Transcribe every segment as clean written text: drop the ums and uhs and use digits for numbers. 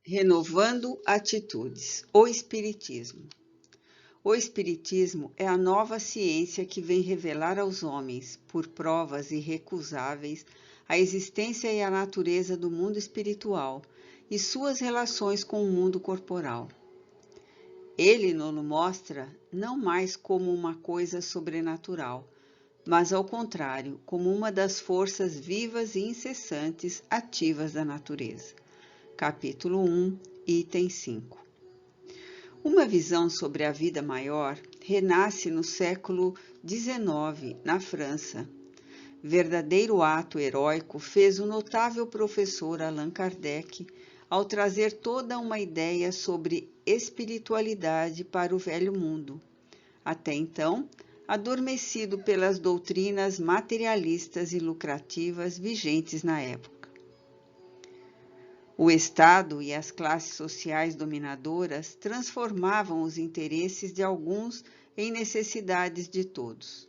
Renovando atitudes. O Espiritismo. O Espiritismo é a nova ciência que vem revelar aos homens, por provas irrecusáveis, a existência e a natureza do mundo espiritual e suas relações com o mundo corporal. Ele nos mostra não mais como uma coisa sobrenatural, mas ao contrário, como uma das forças vivas e incessantes ativas da natureza. Capítulo 1, item 5. Uma visão sobre a vida maior renasce no século XIX, na França. Verdadeiro ato heróico fez o notável professor Allan Kardec ao trazer toda uma ideia sobre espiritualidade para o velho mundo, até então adormecido pelas doutrinas materialistas e lucrativas vigentes na época. O Estado e as classes sociais dominadoras transformavam os interesses de alguns em necessidades de todos.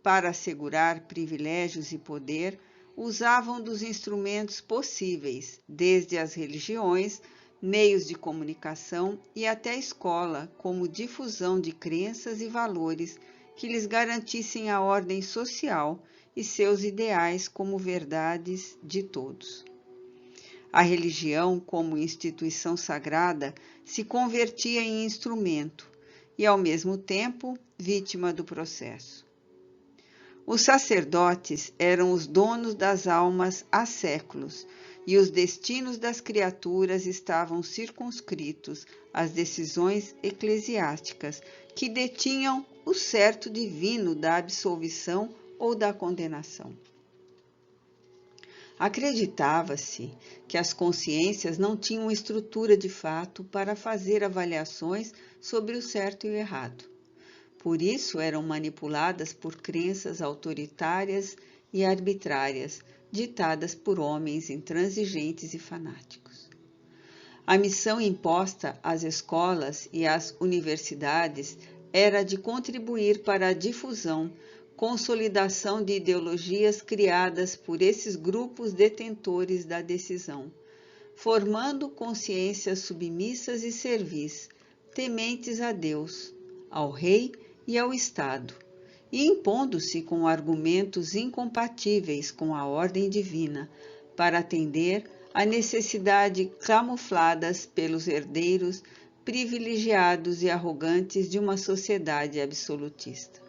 Para assegurar privilégios e poder, usavam dos instrumentos possíveis, desde as religiões, meios de comunicação e até a escola, como difusão de crenças e valores que lhes garantissem a ordem social e seus ideais como verdades de todos. A religião, como instituição sagrada, se convertia em instrumento e, ao mesmo tempo, vítima do processo. Os sacerdotes eram os donos das almas há séculos e os destinos das criaturas estavam circunscritos às decisões eclesiásticas que detinham o certo divino da absolvição ou da condenação. Acreditava-se que as consciências não tinham estrutura de fato para fazer avaliações sobre o certo e o errado. Por isso eram manipuladas por crenças autoritárias e arbitrárias, ditadas por homens intransigentes e fanáticos. A missão imposta às escolas e às universidades era de contribuir para a difusão, consolidação de ideologias criadas por esses grupos detentores da decisão, formando consciências submissas e servis, tementes a Deus, ao rei e ao Estado, e impondo-se com argumentos incompatíveis com a ordem divina, para atender a necessidade camufladas pelos herdeiros privilegiados e arrogantes de uma sociedade absolutista.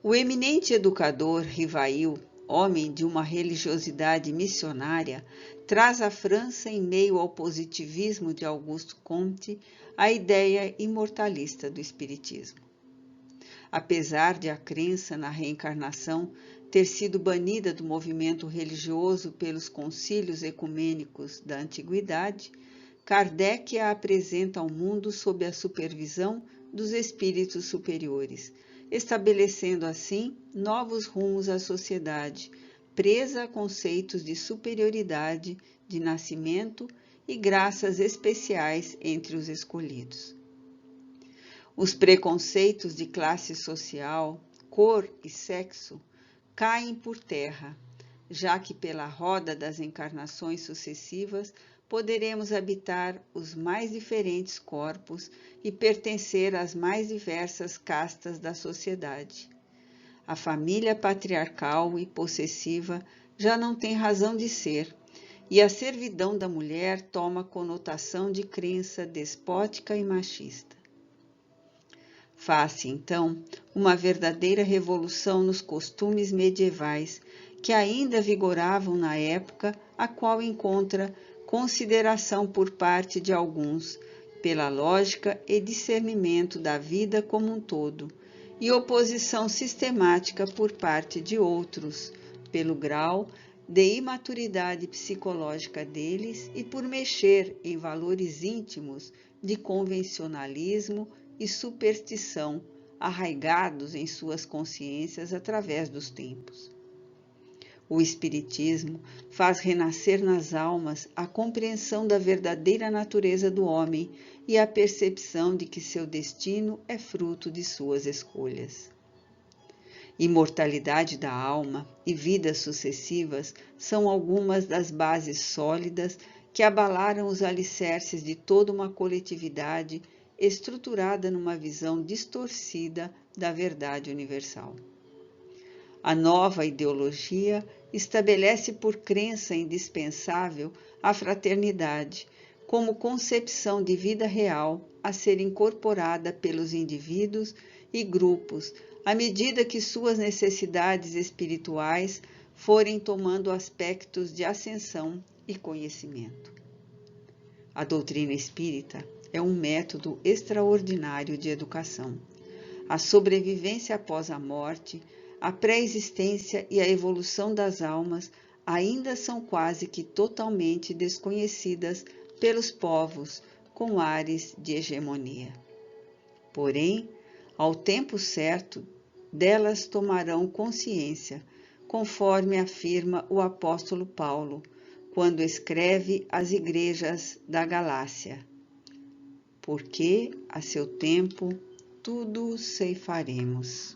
O eminente educador Rivail, homem de uma religiosidade missionária, traz à França, em meio ao positivismo de Auguste Comte, a ideia imortalista do Espiritismo. Apesar de a crença na reencarnação ter sido banida do movimento religioso pelos concílios ecumênicos da antiguidade, Kardec a apresenta ao mundo sob a supervisão dos espíritos superiores, estabelecendo assim novos rumos à sociedade, presa a conceitos de superioridade, de nascimento e graças especiais entre os escolhidos. Os preconceitos de classe social, cor e sexo caem por terra, já que pela roda das encarnações sucessivas poderemos habitar os mais diferentes corpos e pertencer às mais diversas castas da sociedade. A família patriarcal e possessiva já não tem razão de ser, e a servidão da mulher toma conotação de crença despótica e machista. Faz-se, então, uma verdadeira revolução nos costumes medievais que ainda vigoravam na época a qual encontra consideração por parte de alguns pela lógica e discernimento da vida como um todo, e oposição sistemática por parte de outros, pelo grau de imaturidade psicológica deles e por mexer em valores íntimos de convencionalismo e superstição arraigados em suas consciências através dos tempos. O Espiritismo faz renascer nas almas a compreensão da verdadeira natureza do homem e a percepção de que seu destino é fruto de suas escolhas. Imortalidade da alma e vidas sucessivas são algumas das bases sólidas que abalaram os alicerces de toda uma coletividade estruturada numa visão distorcida da verdade universal. A nova ideologia estabelece por crença indispensável a fraternidade, como concepção de vida real a ser incorporada pelos indivíduos e grupos à medida que suas necessidades espirituais forem tomando aspectos de ascensão e conhecimento. A doutrina espírita é um método extraordinário de educação. A sobrevivência após a morte, a pré-existência e a evolução das almas ainda são quase que totalmente desconhecidas pelos povos com ares de hegemonia. Porém, ao tempo certo, delas tomarão consciência, conforme afirma o apóstolo Paulo, quando escreve às igrejas da Galácia: porque, a seu tempo, tudo ceifaremos.